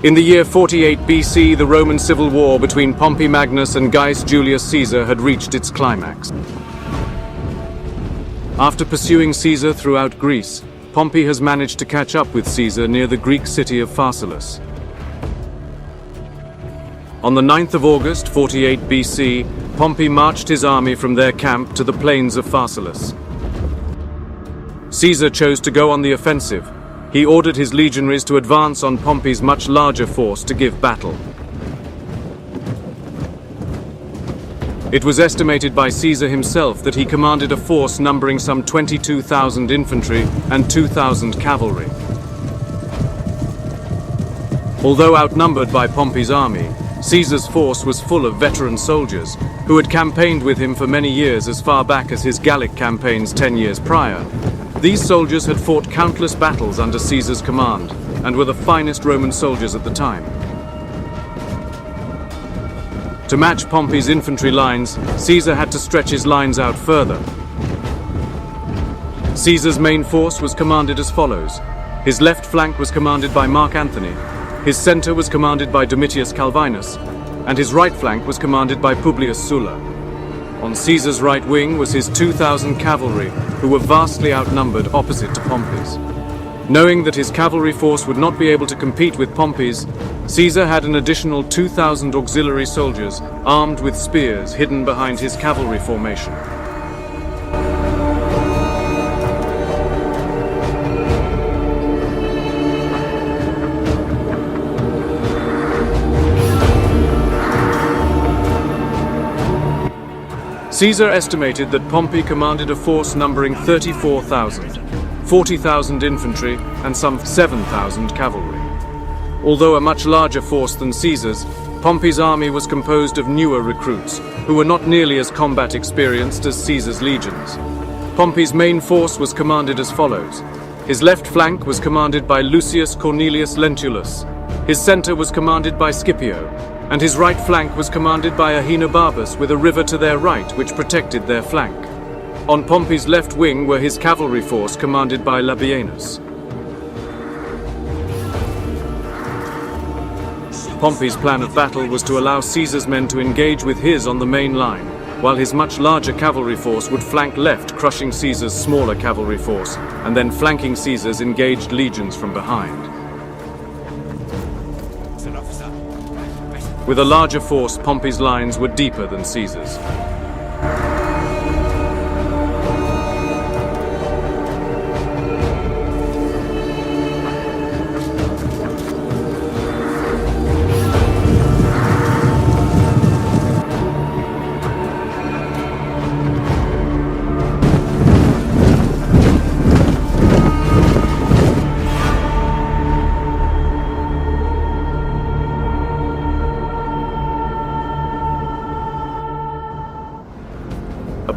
In the year 48 BC, the Roman civil war between Pompey Magnus and Gaius Julius Caesar had reached its climax. After pursuing Caesar throughout Greece, Pompey has managed to catch up with Caesar near the Greek city of Pharsalus. On the 9th of August, 48 BC, Pompey marched his army from their camp to the plains of Pharsalus. Caesar chose to go on the offensive. He ordered his legionaries to advance on Pompey's much larger force to give battle. It was estimated by Caesar himself that he commanded a force numbering some 22,000 infantry and 2,000 cavalry. Although outnumbered by Pompey's army, Caesar's force was full of veteran soldiers who had campaigned with him for many years, as far back as his Gallic campaigns 10 years prior. These soldiers had fought countless battles under Caesar's command and were the finest Roman soldiers at the time. To match Pompey's infantry lines, Caesar had to stretch his lines out further. Caesar's main force was commanded as follows. His left flank was commanded by Mark Antony, his center was commanded by Domitius Calvinus, and his right flank was commanded by Publius Sulla. On Caesar's right wing was his 2,000 cavalry, who were vastly outnumbered opposite to Pompey's. Knowing that his cavalry force would not be able to compete with Pompey's, Caesar had an additional 2,000 auxiliary soldiers armed with spears hidden behind his cavalry formation. Caesar estimated that Pompey commanded a force numbering 34,000, 40,000 infantry, and some 7,000 cavalry. Although a much larger force than Caesar's, Pompey's army was composed of newer recruits who were not nearly as combat experienced as Caesar's legions. Pompey's main force was commanded as follows. His left flank was commanded by Lucius Cornelius Lentulus. His center was commanded by Scipio, and his right flank was commanded by Ahenobarbus, with a river to their right which protected their flank. On Pompey's left wing were his cavalry force commanded by Labienus. Pompey's plan of battle was to allow Caesar's men to engage with his on the main line, while his much larger cavalry force would flank left, crushing Caesar's smaller cavalry force, and then flanking Caesar's engaged legions from behind. With a larger force, Pompey's lines were deeper than Caesar's.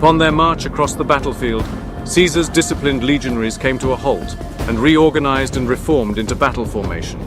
Upon their march across the battlefield, Caesar's disciplined legionaries came to a halt and reorganized and reformed into battle formation.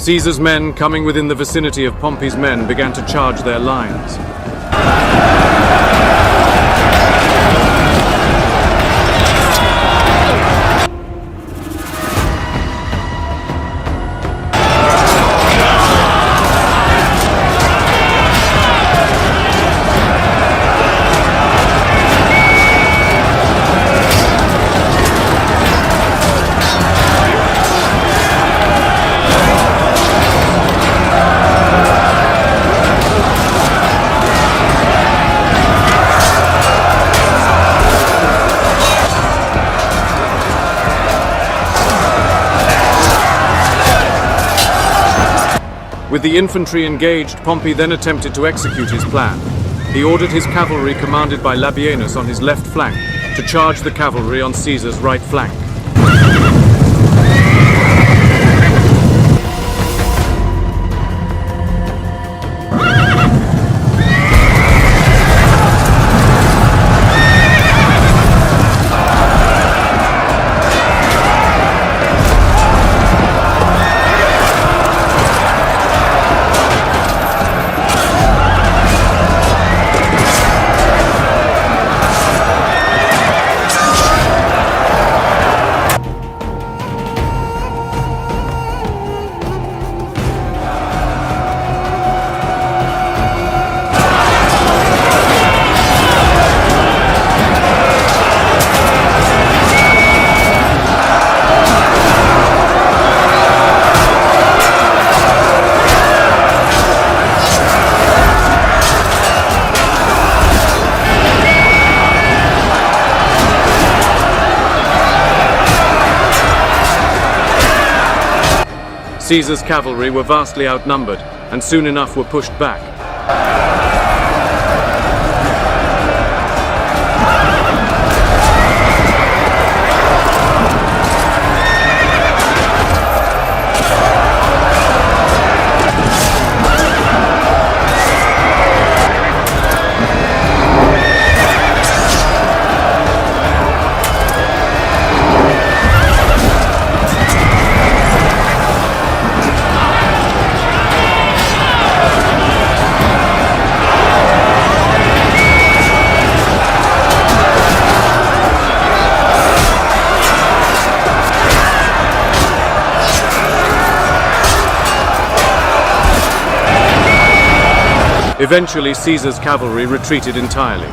Caesar's men, coming within the vicinity of Pompey's men, began to charge their lines. With the infantry engaged, Pompey then attempted to execute his plan. He ordered his cavalry, commanded by Labienus, on his left flank, to charge the cavalry on Caesar's right flank. Caesar's cavalry were vastly outnumbered, and soon enough were pushed back. Eventually, Caesar's cavalry retreated entirely.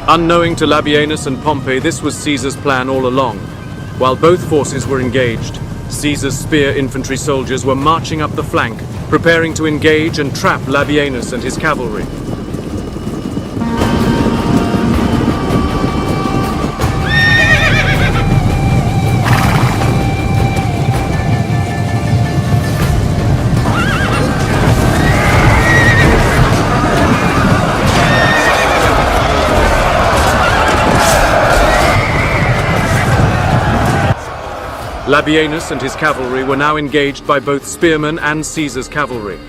Unknowing to Labienus and Pompey, this was Caesar's plan all along. While both forces were engaged, Caesar's spear infantry soldiers were marching up the flank, preparing to engage and trap Labienus and his cavalry. Labienus and his cavalry were now engaged by both spearmen and Caesar's cavalry.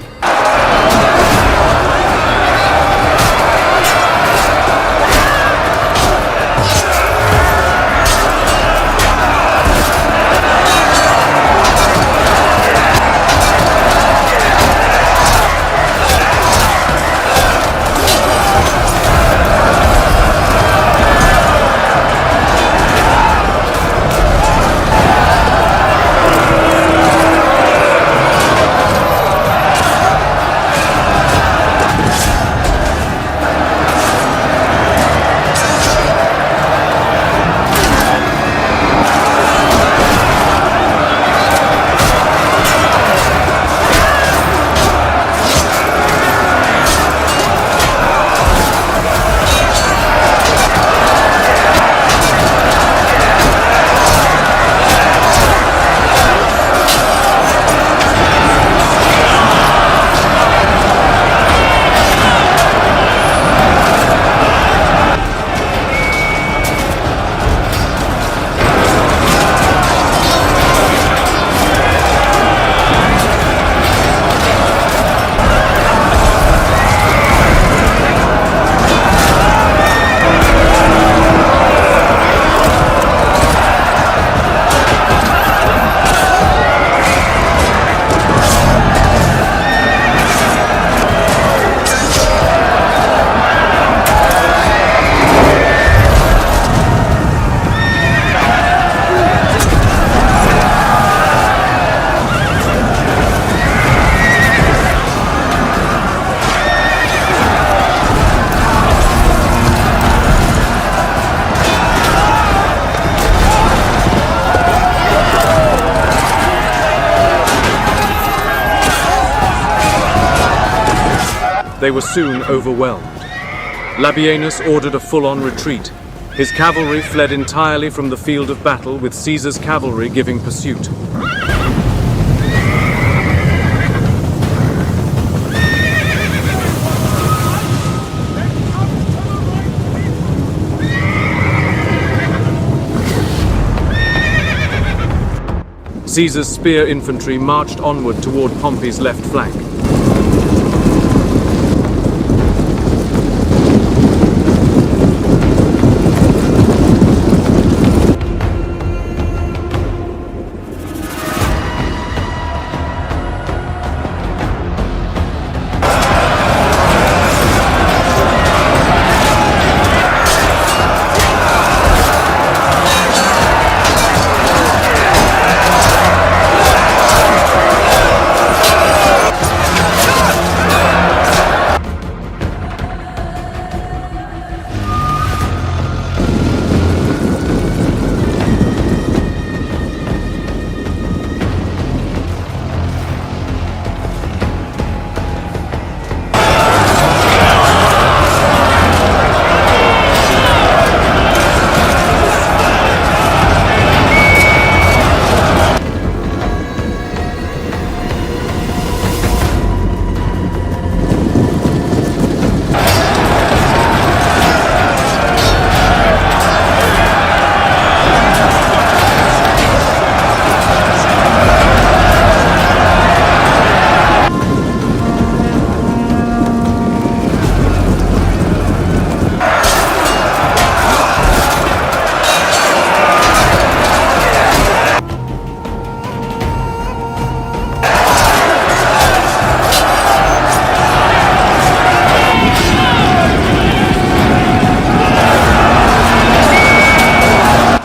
They were soon overwhelmed. Labienus ordered a full-on retreat. His cavalry fled entirely from the field of battle, with Caesar's cavalry giving pursuit. Caesar's spear infantry marched onward toward Pompey's left flank.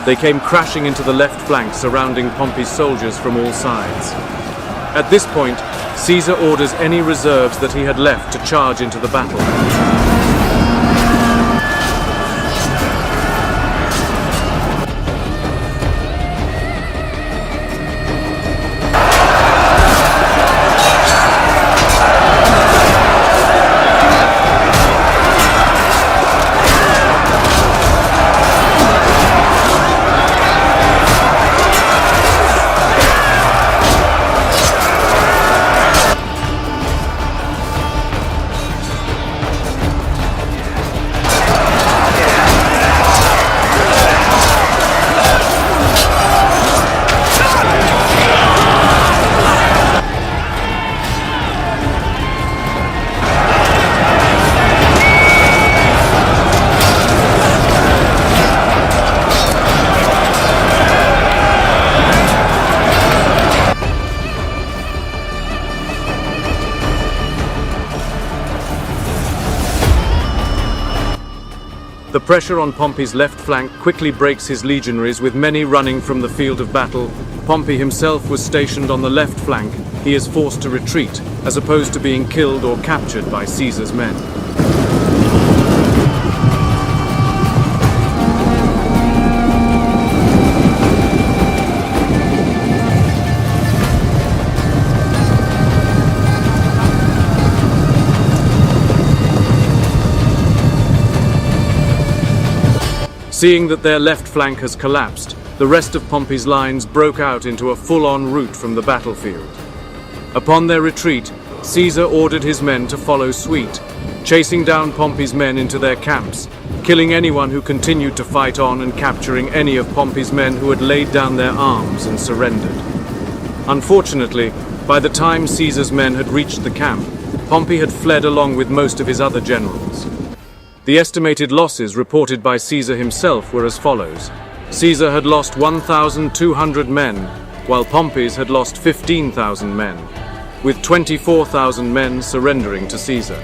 They came crashing into the left flank, surrounding Pompey's soldiers from all sides. At this point, Caesar orders any reserves that he had left to charge into the battle. The pressure on Pompey's left flank quickly breaks his legionaries, with many running from the field of battle. Pompey himself was stationed on the left flank. He is forced to retreat, as opposed to being killed or captured by Caesar's men. Seeing that their left flank has collapsed, the rest of Pompey's lines broke out into a full-on rout from the battlefield. Upon their retreat, Caesar ordered his men to follow suit, chasing down Pompey's men into their camps, killing anyone who continued to fight on and capturing any of Pompey's men who had laid down their arms and surrendered. Unfortunately, by the time Caesar's men had reached the camp, Pompey had fled along with most of his other generals. The estimated losses reported by Caesar himself were as follows. Caesar had lost 1,200 men, while Pompey's had lost 15,000 men, with 24,000 men surrendering to Caesar.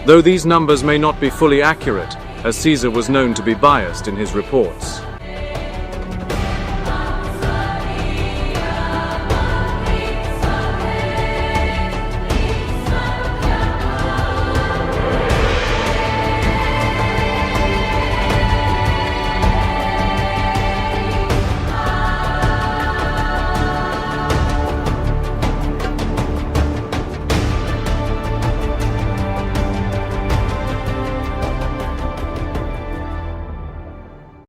Though these numbers may not be fully accurate, as Caesar was known to be biased in his reports.